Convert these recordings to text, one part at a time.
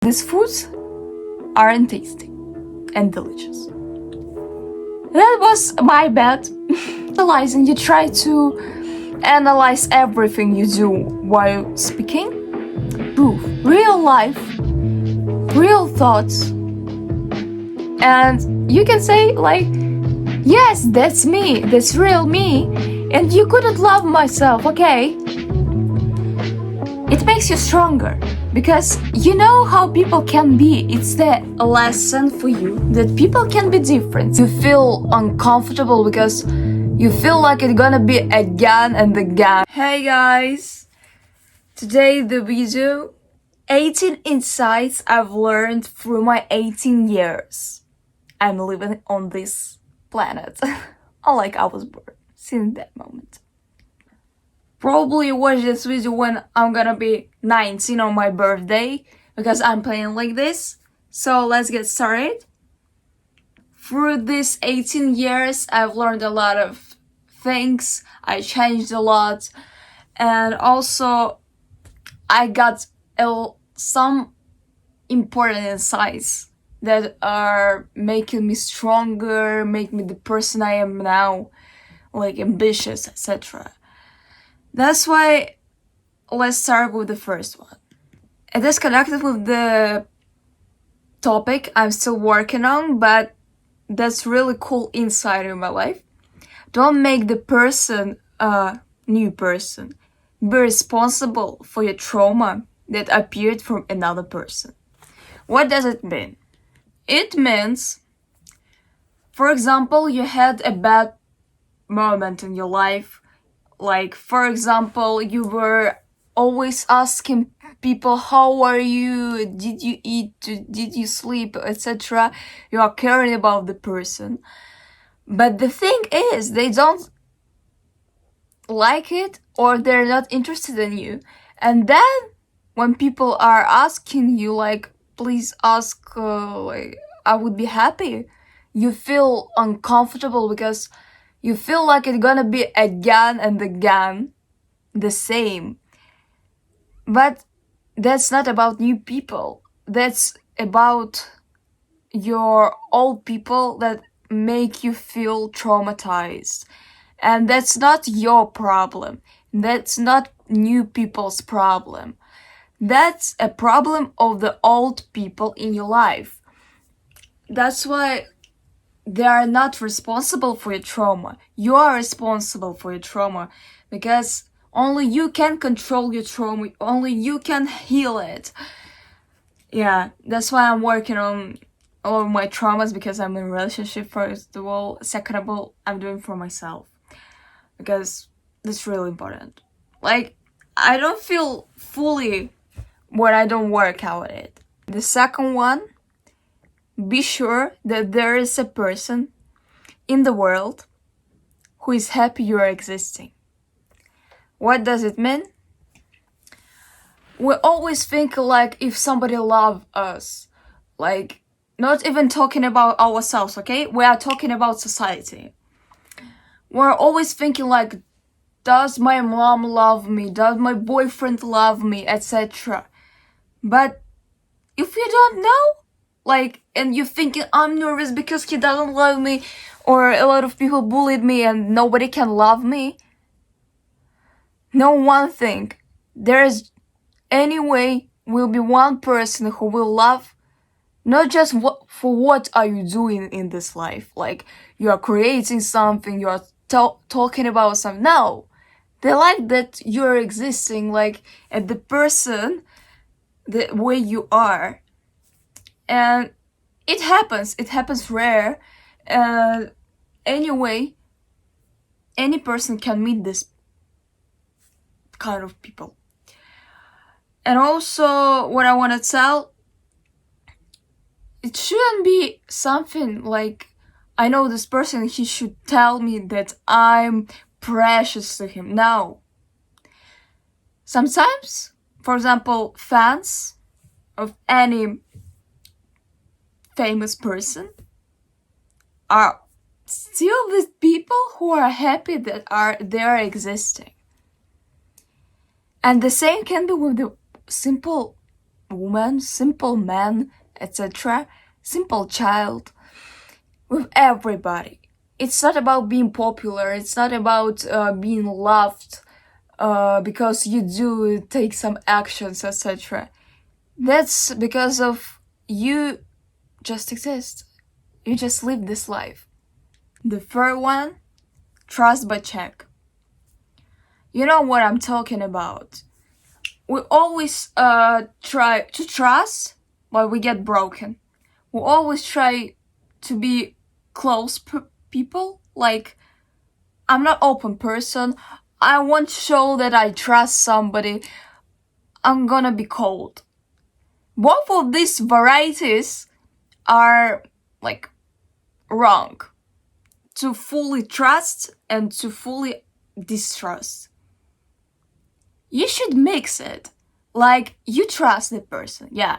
These foods aren't tasty and delicious. That was my bad. Realizing you try to analyze everything you do while speaking. Proof, real life, real thoughts. And you can say like, yes, that's me, that's real me, and you couldn't love myself, okay? It makes you stronger, because you know how people can be. It's the lesson for you that people can be different. You feel uncomfortable because you feel like it's gonna be again and again. Hey guys, today the video 18 insights I've learned through my 18 years I'm living on this planet. Unlike I was born since that moment. Probably watch this video when I'm gonna be 19 on my birthday, because I'm playing like this. So let's get started. Through these 18 years, I've learned a lot of things. I changed a lot, and also I got some important insights that are making me stronger, make me the person I am now, like ambitious, etc. That's why let's start with the first one. It is connected with the topic I'm still working on, but that's really cool insight in my life. Don't make the person a new person. Be responsible for your trauma that appeared from another person. What does it mean? It means, for example, you had a bad moment in your life. Like, for example, you were always asking people, how are you? Did you eat? Did you sleep? Etc. You are caring about the person. But the thing is, they don't like it, or they're not interested in you. And then when people are asking you, like, please ask, like, I would be happy, you feel uncomfortable because you feel like it's gonna be again and again the same. But that's not about new people. That's about your old people that make you feel traumatized. And that's not your problem. That's not new people's problem. That's a problem of the old people in your life. That's why they are not responsible for your trauma. You are responsible for your trauma, because only you can control your trauma. Only you can heal it. Yeah, that's why I'm working on all of my traumas, because I'm in a relationship, first of all. Second of all, I'm doing for myself, because that's really important. Like, I don't feel fully when I don't work out it. The second one, be sure that there is a person in the world who is happy you are existing. What does it mean? We always think like if somebody loves us, like, not even talking about ourselves, okay? We are talking about society. We're always thinking like, does my mom love me? Does my boyfriend love me? Etc. But if you don't know, like, and you're thinking, I'm nervous because he doesn't love me, or a lot of people bullied me and nobody can love me. Know one thing, there is anyway will be one person who will love, not just for what are you doing in this life, like you are creating something, you are talking about something. No, they like that you're existing, like, at the person, the way you are. And it happens rare. Anyway, any person can meet this kind of people. And also, what I want to tell, it shouldn't be something like, I know this person, he should tell me that I'm precious to him. No. Sometimes, for example, fans of any famous person are still with people who are happy that they are existing. And the same can be with the simple woman, simple man, etc., simple child, with everybody. It's not about being popular, it's not about being loved because you do take some actions, etc. That's because of you just exist. You just live this life. The third one, trust but check. You know what I'm talking about. We always try to trust, but we get broken. We always try to be close people. Like, I'm not open person. I won't show that I trust somebody. I'm gonna be cold. Both of these varieties are like wrong. To fully trust and to fully distrust. You should mix it. Like, you trust the person, yeah.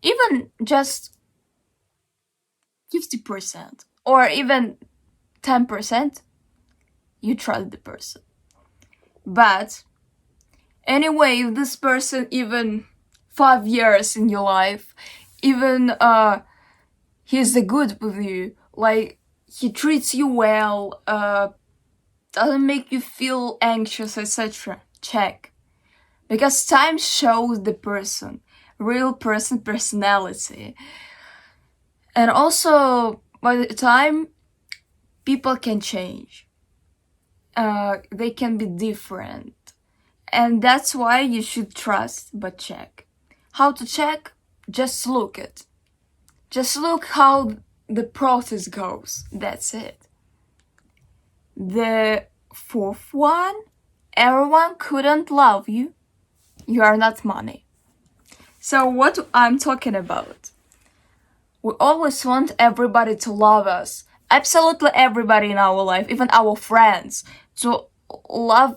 Even just 50% or even 10%, you trust the person. But anyway, if this person even 5 years in your life, even he's good with you, like he treats you well, doesn't make you feel anxious, etc., check. Because time shows the person, real person personality. And also, by the time, people can change. They can be different. And that's why you should trust but check. How to check? Just look it. Just look how the process goes. That's it. The fourth one, everyone couldn't love you. You are not money. So what I'm talking about? We always want everybody to love us. Absolutely everybody in our life, even our friends, to love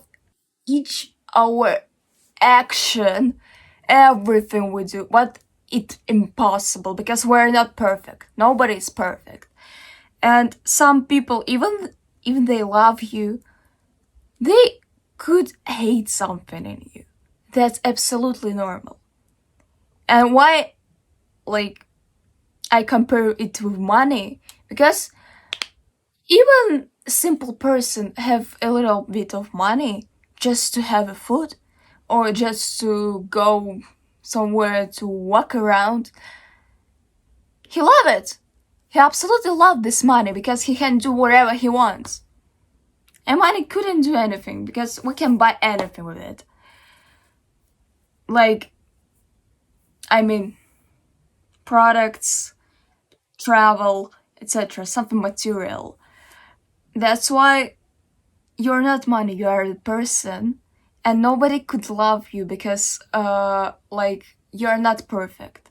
each our action, everything we do. But it's impossible because we're not perfect. Nobody is perfect. And some people, even they love you, they could hate something in you. That's absolutely normal. And why, like, I compare it with money? Because even a simple person have a little bit of money just to have a food or just to go somewhere to walk around. He love it. He absolutely love this money because he can do whatever he wants. And money couldn't do anything because we can buy anything with it. Like, I mean, products, travel, etc., something material. That's why you're not money, you are a person, and nobody could love you because, like, you're not perfect.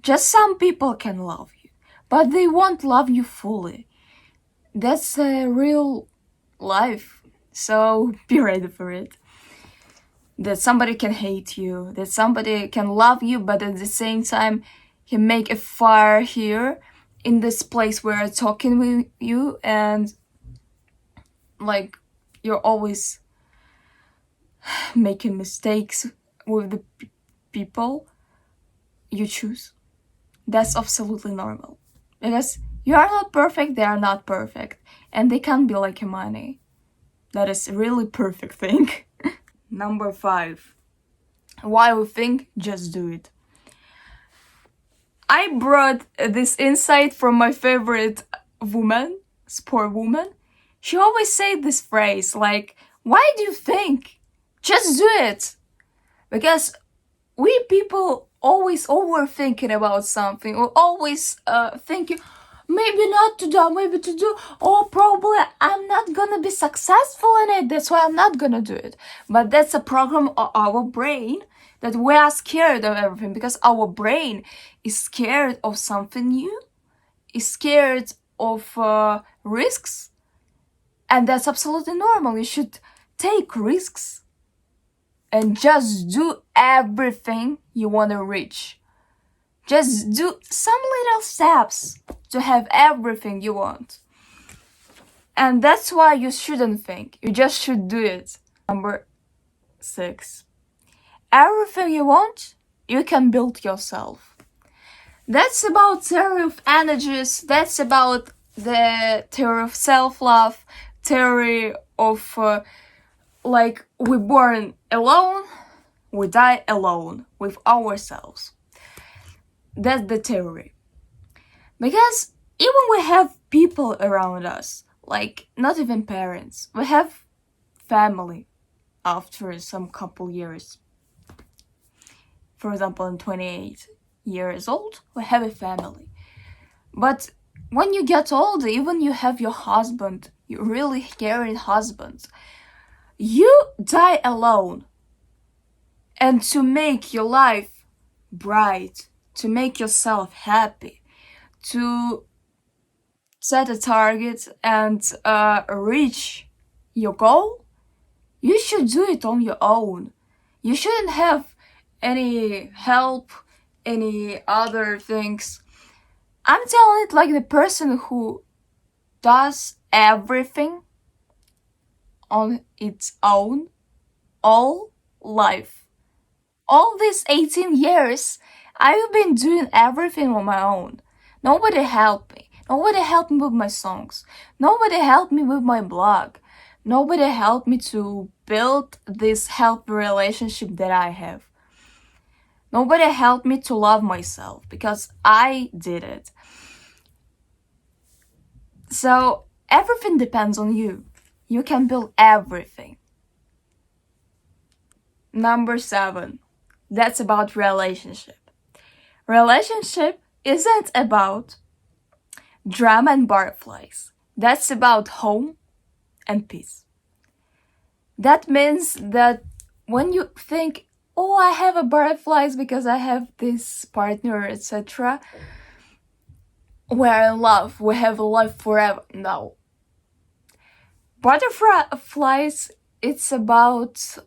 Just some people can love you, but they won't love you fully. That's a real life, so be ready for it. That somebody can hate you, that somebody can love you, but at the same time, he make a fire here in this place where I'm talking with you, and like you're always making mistakes with the people you choose. That's absolutely normal because you are not perfect, they are not perfect, and they can't be like a money. That is a really perfect thing. Number 5. Why we think, just do it. I brought this insight from my favorite woman, sport woman. She always said this phrase, like, why do you think? Just do it. Because we people always overthinking about something, or always thinking, maybe not to do, maybe to do, or probably I'm not gonna be successful in it, that's why I'm not gonna do it. But that's a program of our brain, that we are scared of everything because our brain is scared of something new, is scared of risks, and that's absolutely normal. You should take risks and just do everything you want to reach. Just do some little steps to have everything you want. And that's why you shouldn't think. You just should do it. Number 6. Everything you want, you can build yourself. That's about theory of energies. That's about the theory of self-love, theory of like we're born alone, we die alone with ourselves. That's the theory. Because even we have people around us, like not even parents, we have family after some couple years. For example, in 28 years old, we have a family. But when you get older, even you have your husband, you really caring husband, you die alone. And to make your life bright, to make yourself happy, to set a target and reach your goal, you should do it on your own. You shouldn't have any help, any other things. I'm telling it like the person who does everything on its own all life. All these 18 years, I've been doing everything on my own. Nobody helped me. Nobody helped me with my songs. Nobody helped me with my blog. Nobody helped me to build this healthy relationship that I have. Nobody helped me to love myself because I did it. So everything depends on you. You can build everything. Number 7. That's about relationship. Relationship isn't about drama and butterflies. That's about home and peace. That means that when you think, oh, I have a butterflies because I have this partner, etc., we're in love, we have a life forever. No. Butterflies, it's about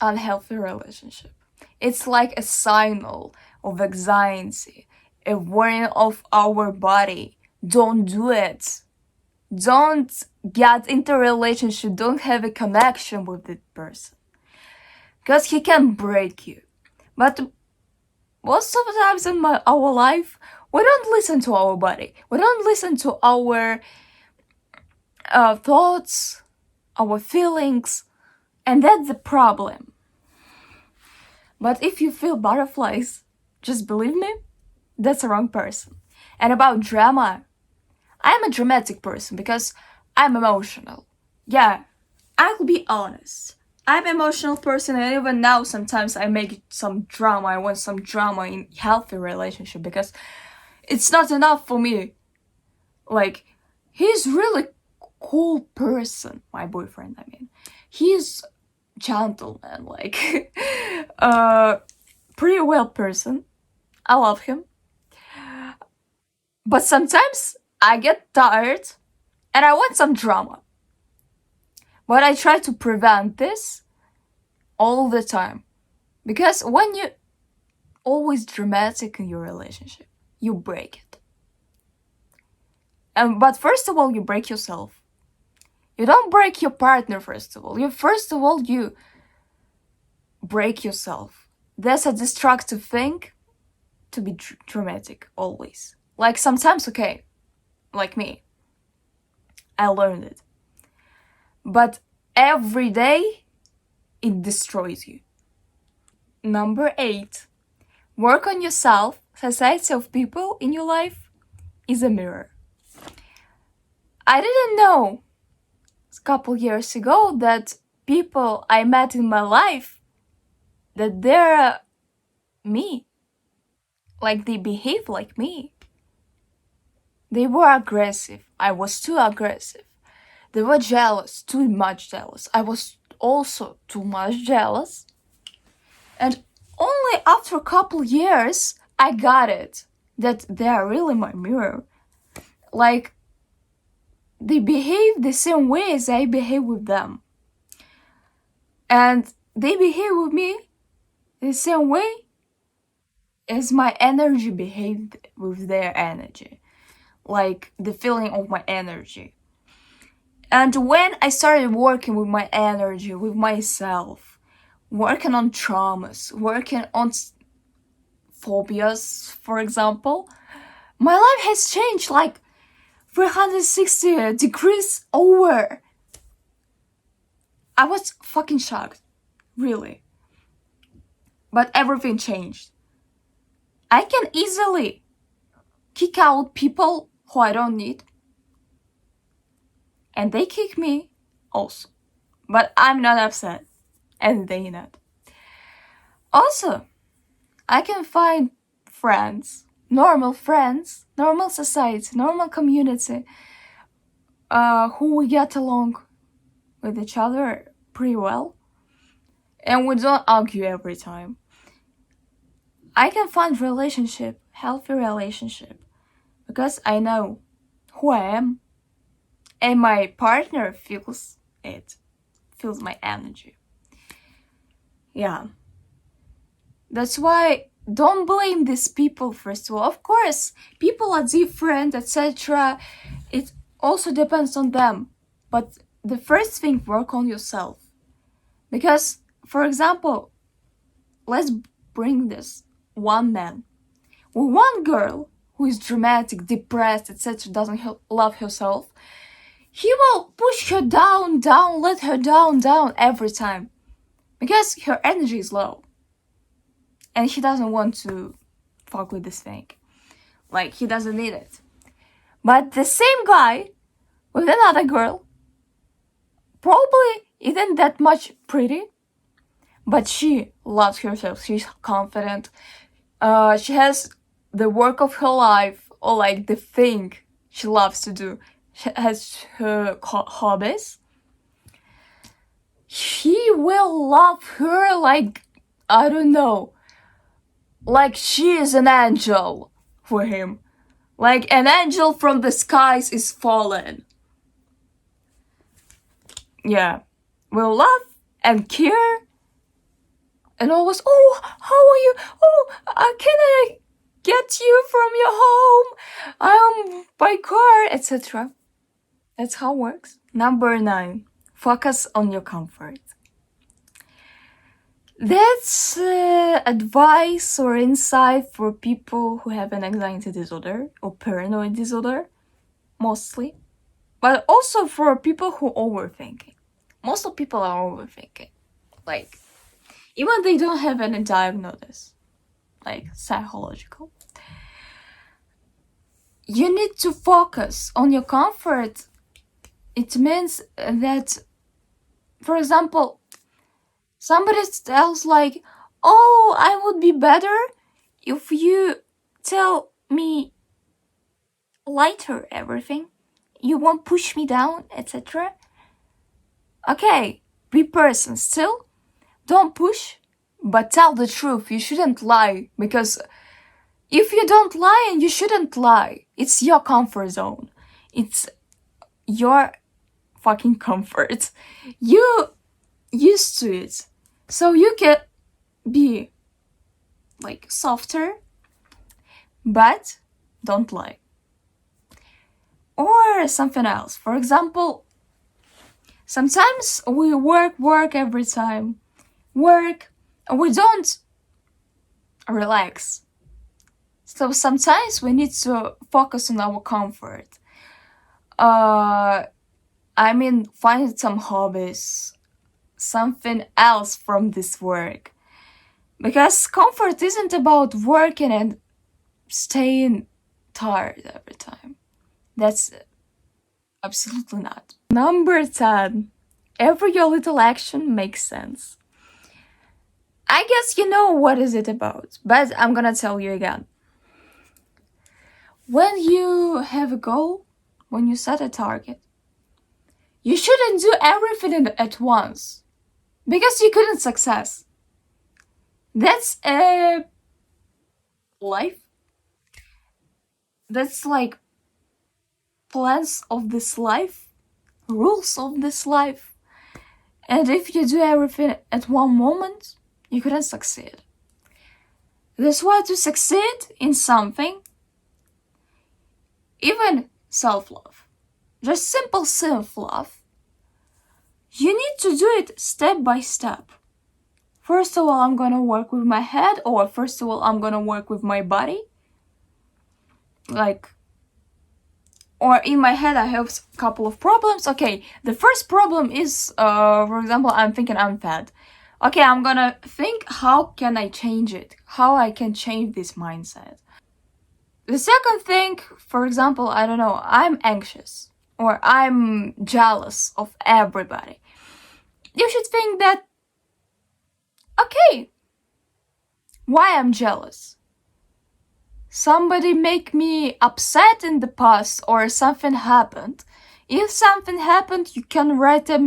unhealthy relationship. It's like a signal of anxiety, a warning of our body. Don't do it. Don't get into a relationship, don't have a connection with that person. Because he can break you. But most of the times in our life, we don't listen to our body. We don't listen to our thoughts, our feelings, and that's the problem. But if you feel butterflies, just believe me, that's the wrong person. And about drama, I'm a dramatic person because I'm emotional. Yeah, I'll be honest. I'm an emotional person, and even now sometimes I make some drama. I want some drama in healthy relationship because it's not enough for me. Like, he's really cool person, my boyfriend, I mean. He's gentleman, like, pretty well person. I love him. But sometimes I get tired and I want some drama. But I try to prevent this all the time. Because when you always dramatic in your relationship, you break it. But first of all, you break yourself. You don't break your partner, first of all. You break yourself. That's a destructive thing to be dramatic, always. Like sometimes, okay, like me, I learned it. But every day, it destroys you. Number 8, work on yourself. Society of people in your life is a mirror. I didn't know a couple years ago that people I met in my life, that they're me. Like they behave like me. They were aggressive. I was too aggressive. They were jealous, too much jealous. I was also too much jealous. And only after a couple years, I got it. That they are really my mirror. Like, they behave the same way as I behave with them. And they behave with me the same way as my energy behaved with their energy. Like, the feeling of my energy. And when I started working with my energy, with myself, working on traumas, working on phobias, for example, my life has changed like 360 degrees over. I was fucking shocked, really. But everything changed. I can easily kick out people who I don't need. And they kick me also. But I'm not upset. And they not. Also, I can find friends, normal society, normal community, who we get along with each other pretty well. And we don't argue every time. I can find healthy relationship, because I know who I am, and my partner feels my energy. Yeah. That's why don't blame these people, first of all. Of course, people are different, etc. It also depends on them. But the first thing, work on yourself. Because, for example, let's bring this one man with one girl who is dramatic, depressed, etc., doesn't love herself. He will push her down, let her down every time. Because her energy is low. And he doesn't want to fuck with this thing. Like, he doesn't need it. But the same guy with another girl, probably isn't that much pretty, but she loves herself. She's confident. She has the work of her life, or like the thing she loves to do. She has her hobbies. He will love her like, I don't know, like she is an angel for him. Like an angel from the skies is fallen. Yeah. Will love and care. And always, oh, how are you? Oh, can I get you from your home? I'm by car, etc. That's how it works. Number 9. Focus on your comfort. That's advice or insight for people who have an anxiety disorder or paranoid disorder, mostly. But also for people who overthinking. Most of people are overthinking. Like, even they don't have any diagnosis, like psychological. You need to focus on your comfort. It means that, for example, somebody tells like, oh, I would be better if you tell me lighter everything. You won't push me down, etc. Okay, be person still. Don't push, but tell the truth. You shouldn't lie, because if you don't lie, and you shouldn't lie, it's your comfort zone. It's your fucking comfort. You used to it. So you can be like softer, but don't lie. Or something else. For example, sometimes we work every time. Work, and we don't relax. So sometimes we need to focus on our comfort. Find some hobbies, something else from this work. Because comfort isn't about working and staying tired every time. That's absolutely not. Number 10. Every your little action makes sense. I guess you know what is it about, but I'm gonna tell you again. When you have a goal, when you set a target, you shouldn't do everything at once, because you couldn't success. That's a life. That's like plans of this life, rules of this life. And if you do everything at one moment, you couldn't succeed. That's why to succeed in something, even self-love, just simple self-love, you need to do it step by step. first of all, I'm gonna work with my head, or first of all, I'm gonna work with my body. Like, or in my head, I have a couple of problems. Okay, the first problem is, for example, I'm thinking I'm fat. Okay, I'm gonna think, how can I change it? How I can change this mindset? The second thing, for example, I don't know, I'm anxious or I'm jealous of everybody. You should think that, okay, why I'm jealous? Somebody make me upset in the past or something happened. If something happened, you can write a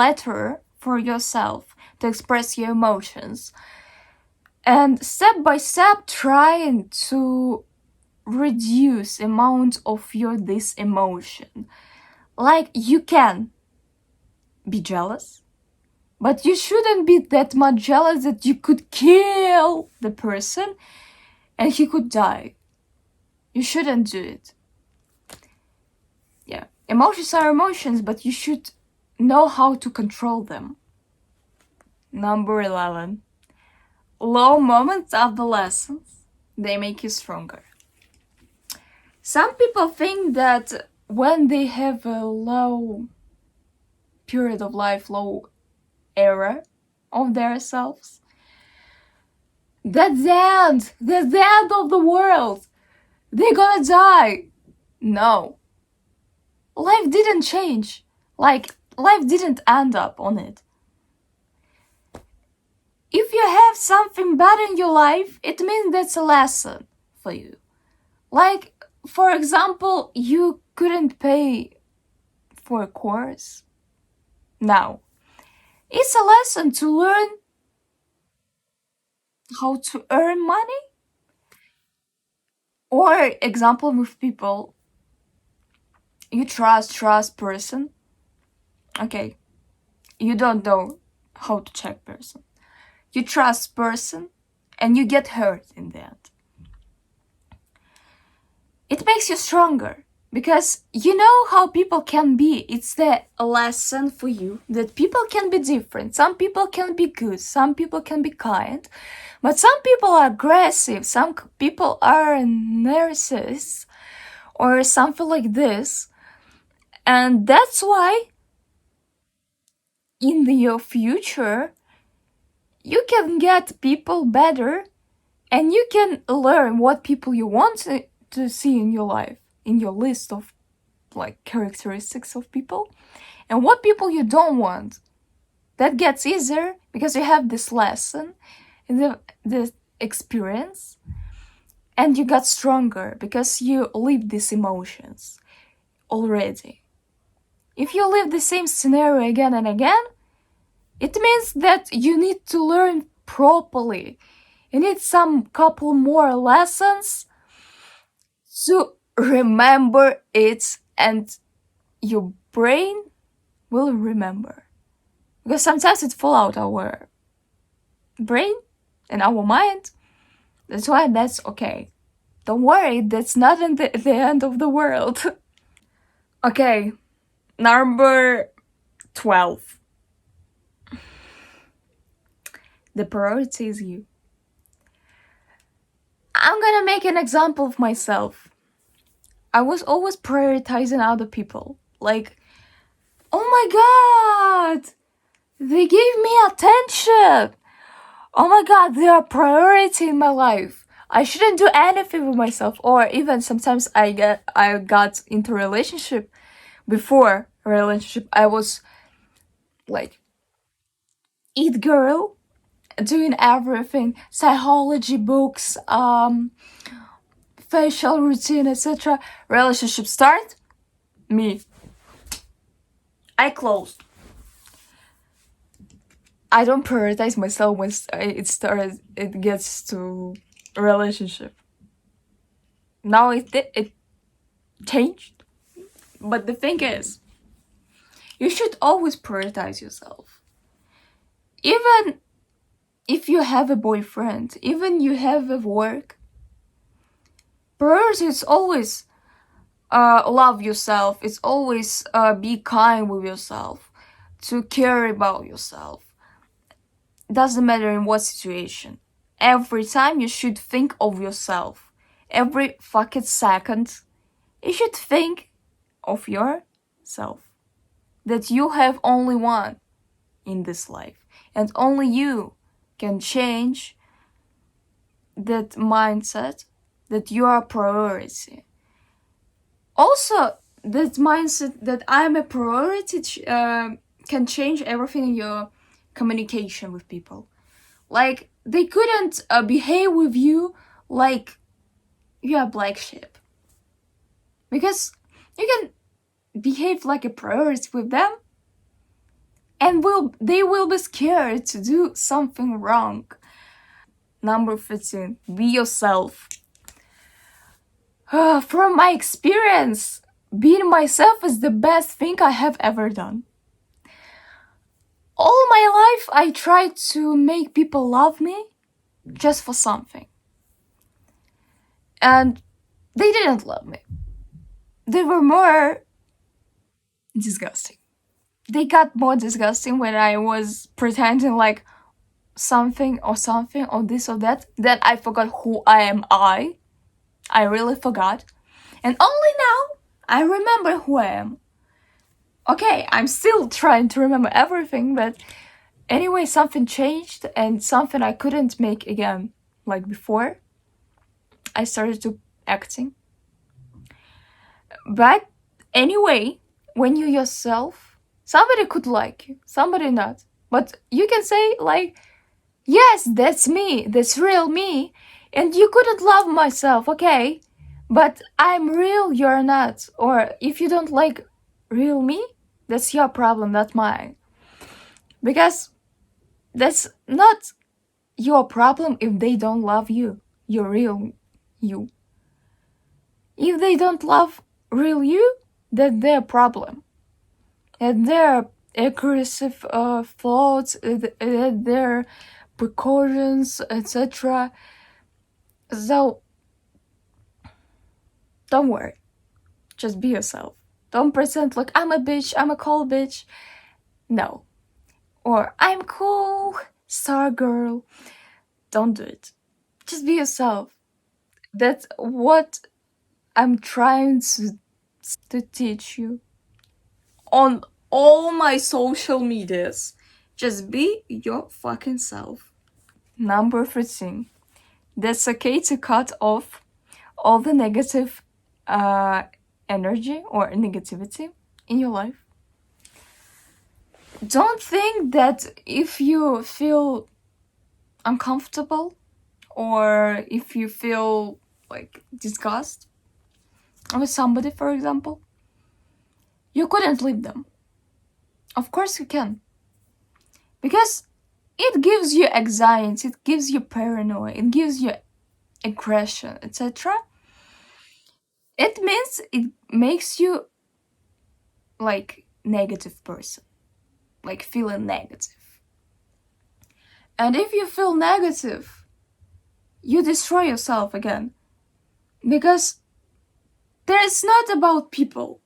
letter for yourself to express your emotions. And step by step trying to reduce amount of this emotion. Like, you can be jealous, but you shouldn't be that much jealous that you could kill the person and he could die. You shouldn't do it. Yeah, emotions are emotions, but you should know how to control them. Number 11. Low moments of the lessons, they make you stronger. Some people think that when they have a low period of life, low era of their selves, that's the end. That's the end of the world. They're gonna die. No. Life didn't change. Like, life didn't end up on it. If you have something bad in your life, it means that's a lesson for you. Like, for example, you couldn't pay for a course. Now, it's a lesson to learn how to earn money. Or example with people, you trust person. Okay, you don't know how to check person. You trust person and you get hurt in the end. It makes you stronger because you know how people can be. It's the lesson for you that people can be different. Some people can be good, some people can be kind, but some people are aggressive, some people are narcissists or something like this. And that's why in your future you can get people better and you can learn what people you want to see in your life, in your list of like characteristics of people, and what people you don't want. That gets easier because you have this lesson and the experience, and you got stronger because you live these emotions already. If you live the same scenario again and again, it means that you need to learn properly. You need some couple more lessons to remember it, and your brain will remember. Because sometimes it fall out our brain and our mind. That's why that's okay. Don't worry, that's not the end of the world. Okay, number 12. The priority is you. I'm gonna make an example of myself. I was always prioritizing other people. Like, oh my god, they gave me attention. Oh my god, they are a priority in my life. I shouldn't do anything with myself. Or even sometimes I got into a relationship. Before a relationship, I was like it girl, doing everything, psychology books, facial routine, etc. Relationship start, me. I closed. I don't prioritize myself when it gets to a relationship. Now it changed. But the thing is, you should always prioritize yourself. Even if you have a boyfriend, even you have a work, priority is always love yourself. It's always be kind with yourself, to care about yourself. doesn't matter in what situation. Every time you should think of yourself. Every fucking second, you should think of yourself. That you have only one in this life. And only you can change that mindset that you are a priority. Also, that mindset that I'm a priority can change everything in your communication with people. Like, they couldn't behave with you like you're a black sheep. Because you can behave like a priority with them, and they will be scared to do something wrong. Number 15, be yourself. From my experience, being myself is the best thing I have ever done. All my life, I tried to make people love me just for something. And they didn't love me. They were more disgusting. They got more disgusting when I was pretending like something or this or that. Then I forgot who I am. I really forgot. And only now I remember who I am. Okay, I'm still trying to remember everything, but anyway, something changed and something I couldn't make again like before. I started to acting. But anyway, when you yourself, somebody could like you, somebody not. But you can say like, yes, that's me, that's real me. And you couldn't love myself, okay? But I'm real, you're not. Or if you don't like real me, that's your problem, not mine. Because that's not your problem if they don't love you, your real you. If they don't love real you, that's their problem. And their aggressive thoughts, their precautions, etc. So, don't worry. Just be yourself. Don't pretend like I'm a bitch, I'm a cold bitch. No. Or I'm cool, star girl. Don't do it. Just be yourself. That's what I'm trying to teach you on all my social medias. Just be your fucking self. Number 13. That's okay to cut off all the negative energy or negativity in your life. Don't think that if you feel uncomfortable or if you feel like disgust with somebody, for example, you couldn't leave them. Of course you can. Because it gives you anxiety, it gives you paranoia, it gives you aggression, etc. It means it makes you like negative person, like feeling negative. And if you feel negative, you destroy yourself again. Because it's not about people.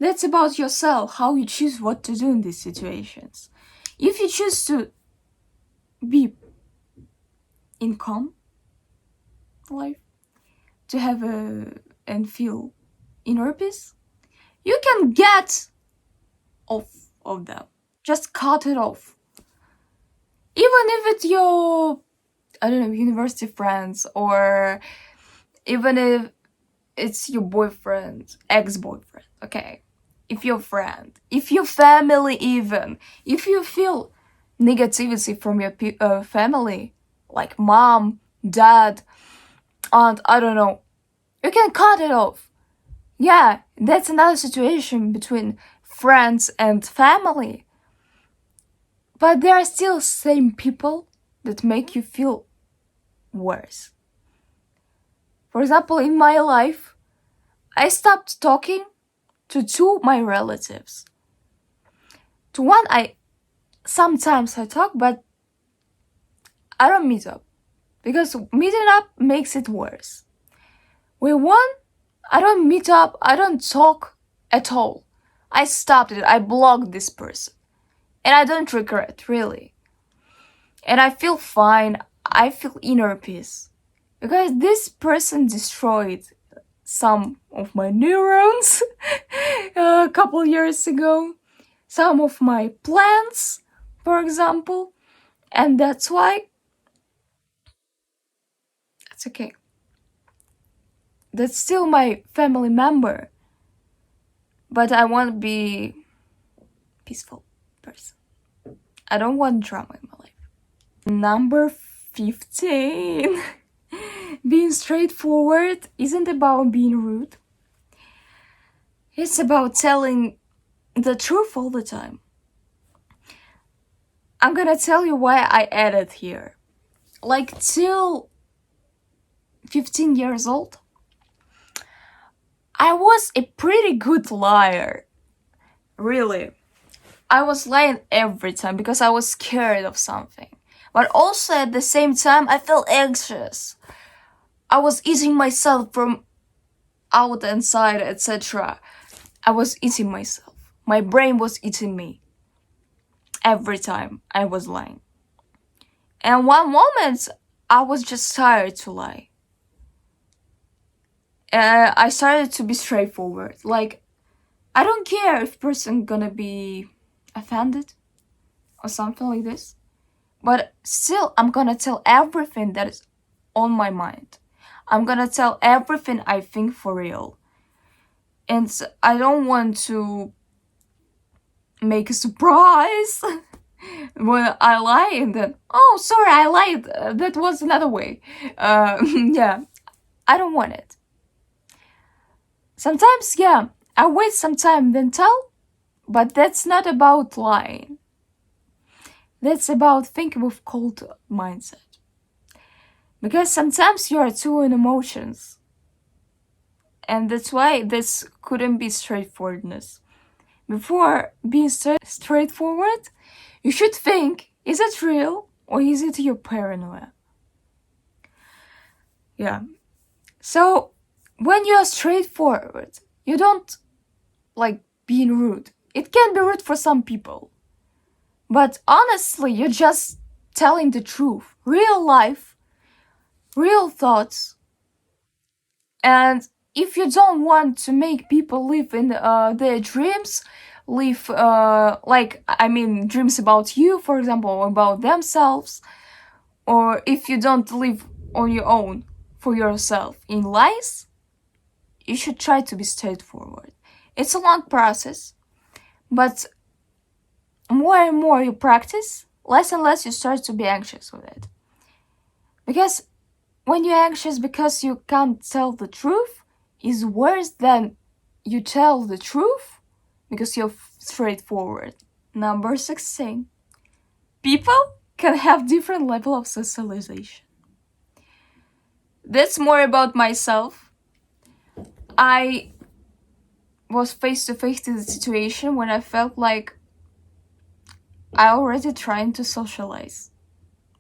That's about yourself, how you choose what to do in these situations. If you choose to be in calm life, to have and feel inner peace, you can get off of them. Just cut it off. Even if it's your, I don't know, university friends, or even if it's your boyfriend, ex-boyfriend, okay? If your friend, if your family even, if you feel negativity from your family, like mom, dad, aunt, I don't know, you can cut it off. Yeah, that's another situation between friends and family. But there are still same people that make you feel worse. For example, in my life, I stopped talking to two of my relatives. To one, sometimes I talk, but I don't meet up. Because meeting up makes it worse. With one, I don't meet up, I don't talk at all. I stopped it, I blocked this person. And I don't regret, really. and I feel fine. I feel inner peace. Because this person destroyed some of my neurons a couple years ago, some of my plans, for example, and that's why it's okay. That's still my family member, but I want to be peaceful person. I don't want drama in my life. Number 15. Being straightforward isn't about being rude. It's about telling the truth all the time. I'm gonna tell you why I added here. Like, till 15 years old, I was a pretty good liar. Really. I was lying every time because I was scared of something. But also at the same time, I felt anxious. I was eating myself from out and inside, etc. I was eating myself. My brain was eating me. Every time I was lying. And one moment, I was just tired to lie. I started to be straightforward. Like, I don't care if person gonna be offended or something like this. But still, I'm gonna tell everything that is on my mind. I'm gonna tell everything I think for real. And I don't want to make a surprise when I lie and then, oh, sorry, I lied. That was another way. Yeah, I don't want it. Sometimes, yeah, I wait some time then tell, but that's not about lying. That's about thinking with cold mindset. Because sometimes you are too in emotions. And that's why this couldn't be straightforwardness. Before being straightforward, you should think, is it real or is it your paranoia? Yeah. So, when you are straightforward, you don't like being rude. It can be rude for some people. But honestly, you're just telling the truth. Real life, real thoughts. And if you don't want to make people live in their dreams, live dreams about you, for example, or about themselves, or if you don't live on your own for yourself in lies, you should try to be straightforward. It's a long process, but more and more you practice, less and less you start to be anxious with it. Because when you're anxious because you can't tell the truth, is worse than you tell the truth because you're straightforward. Number 16. People can have different level of socialization. That's more about myself. I was face to face to the situation when I felt like I already trying to socialize.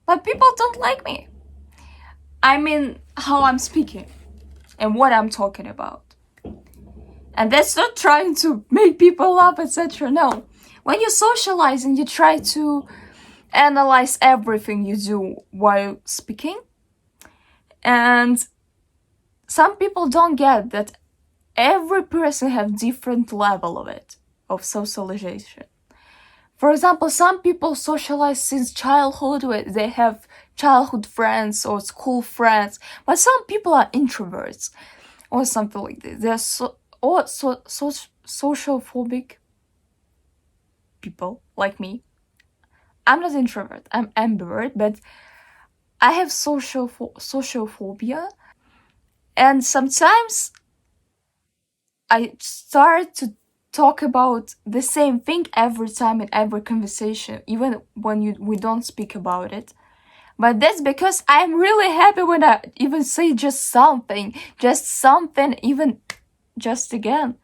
But people don't like me. I mean, how I'm speaking and what I'm talking about. And that's not trying to make people laugh, etc. No. When you're socializing, you try to analyze everything you do while speaking. And some people don't get that every person have different level of it, of socialization. For example, some people socialize since childhood, they have childhood friends or school friends, but some people are introverts or something like this. They're social phobic people like me. I'm not introvert, I'm ambivert, but I have social phobia, and sometimes I start to talk about the same thing every time in every conversation, even when we don't speak about it. But that's because I'm really happy when I even say just something, even just again,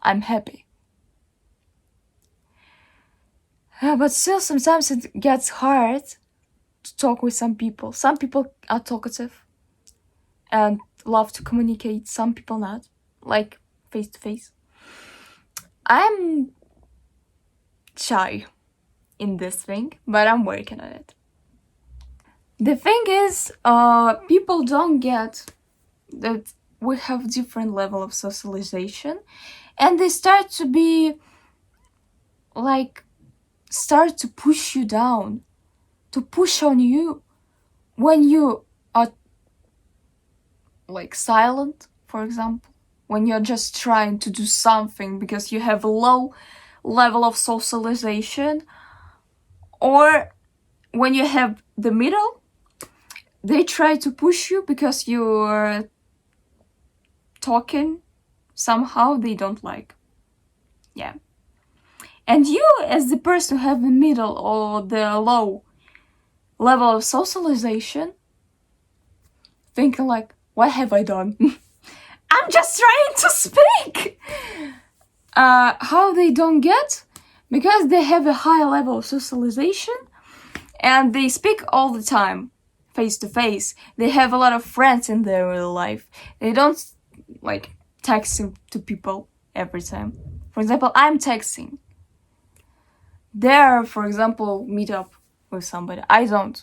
I'm happy. But still, sometimes it gets hard to talk with some people. Some people are talkative and love to communicate, some people not, like face to face. I'm shy in this thing, but I'm working on it. The thing is, people don't get that we have different level of socialization, and they start to be like start to push you down, to push on you when you are like silent, for example, when you're just trying to do something because you have a low level of socialization, or when you have the middle, they try to push you because you're talking somehow they don't like. Yeah. And you, as the person who have the middle or the low level of socialization, thinking like, what have I done? I'm just trying to speak! How they don't get? Because they have a high level of socialization and they speak all the time, face to face. They have a lot of friends in their real life. They don't like texting to people every time. For example, I'm texting. There, for example, meet up with somebody. I don't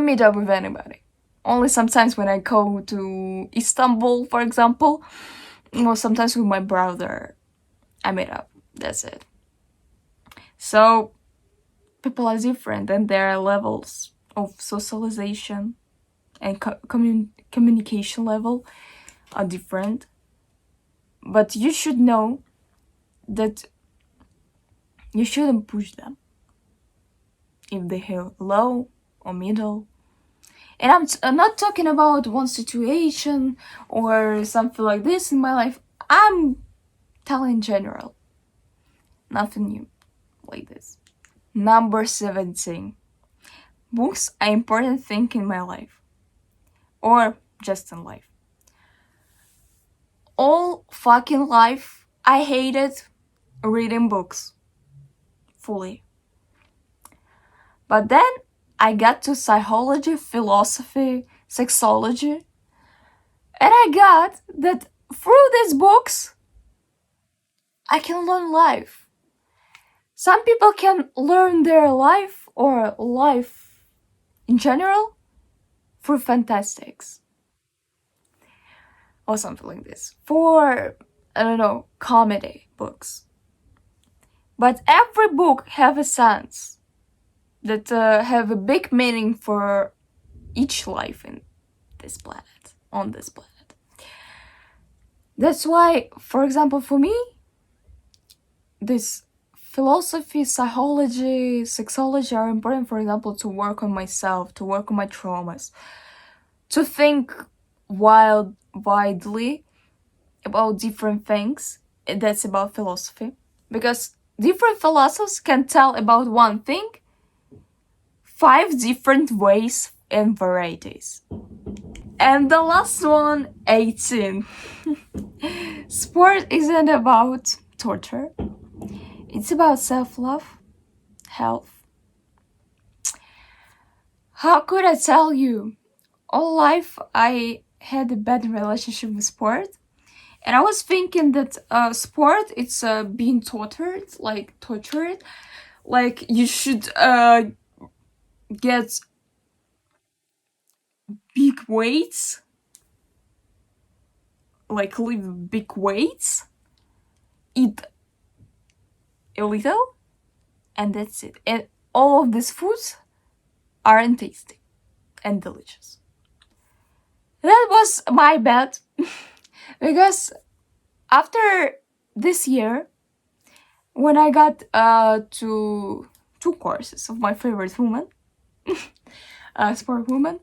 meet up with anybody. Only sometimes when I go to Istanbul, for example, or sometimes with my brother, I meet up. That's it. So people are different and their levels of socialization and communication level are different. But you should know that you shouldn't push them if they have low or middle. And I'm not talking about one situation or something like this in my life. I'm telling in general. Nothing new like this. Number 17. Books are important thing in my life. Or just in life. All fucking life, I hated reading books. Fully. But then I got to psychology, philosophy, sexology, and I got that through these books, I can learn life. Some people can learn their life or life in general through fantastics or something like this. For, I don't know, comedy books. But every book have a sense that have a big meaning for each life in this planet, on this planet. That's why, for example, for me, this philosophy, psychology, sexology are important, for example, to work on myself, to work on my traumas, to think widely about different things. That's about philosophy. Because different philosophers can tell about one thing 5 different ways and varieties. And the last one, 18. Sport isn't about torture. It's about self-love, health. How could I tell you? All life I had a bad relationship with sport. And I was thinking that sport, it's being tortured. Like you should get big weights. Like lift big weights. Eat a little. And that's it. And all of these foods aren't tasty and delicious. That was my bad. Because after this year, when I got to 2 courses of my favorite woman, sport woman,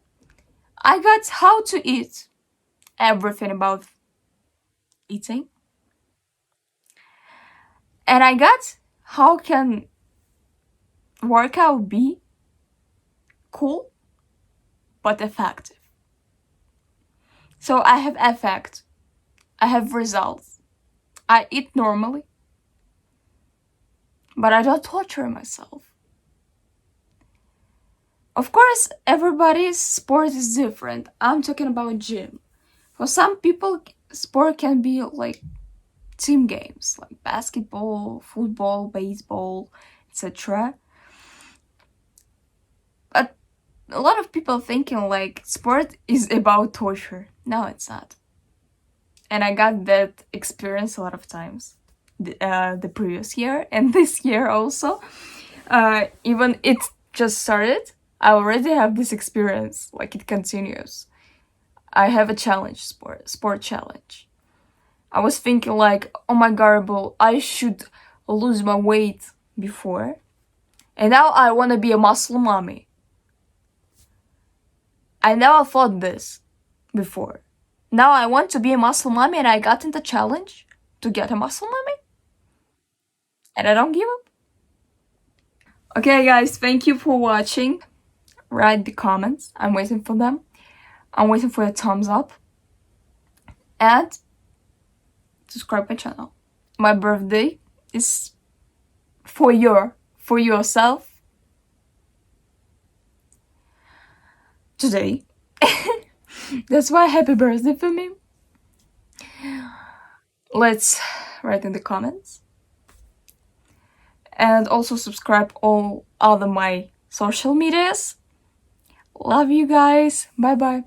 I got how to eat, everything about eating. And I got how can workout be cool but effective. So I have effect. I have results. I eat normally. But I don't torture myself. Of course, everybody's sport is different. I'm talking about gym. For some people, sport can be like team games, like basketball, football, baseball, etc. But a lot of people thinking like sport is about torture. No, it's not. And I got that experience a lot of times. The previous year and this year also. Even it just started, I already have this experience. Like it continues. I have a challenge, sport challenge. I was thinking like, oh my god, I should lose my weight before. And now I want to be a muscle mommy. I never thought this before. Now I want to be a muscle mommy and I got in the challenge to get a muscle mommy. And I don't give up. Okay guys, thank you for watching. Write the comments. I'm waiting for them. I'm waiting for a thumbs up. And subscribe my channel. My birthday is for yourself today. That's why happy birthday for me. Let's write in the comments. And also subscribe all other my social medias. Love you guys. Bye bye.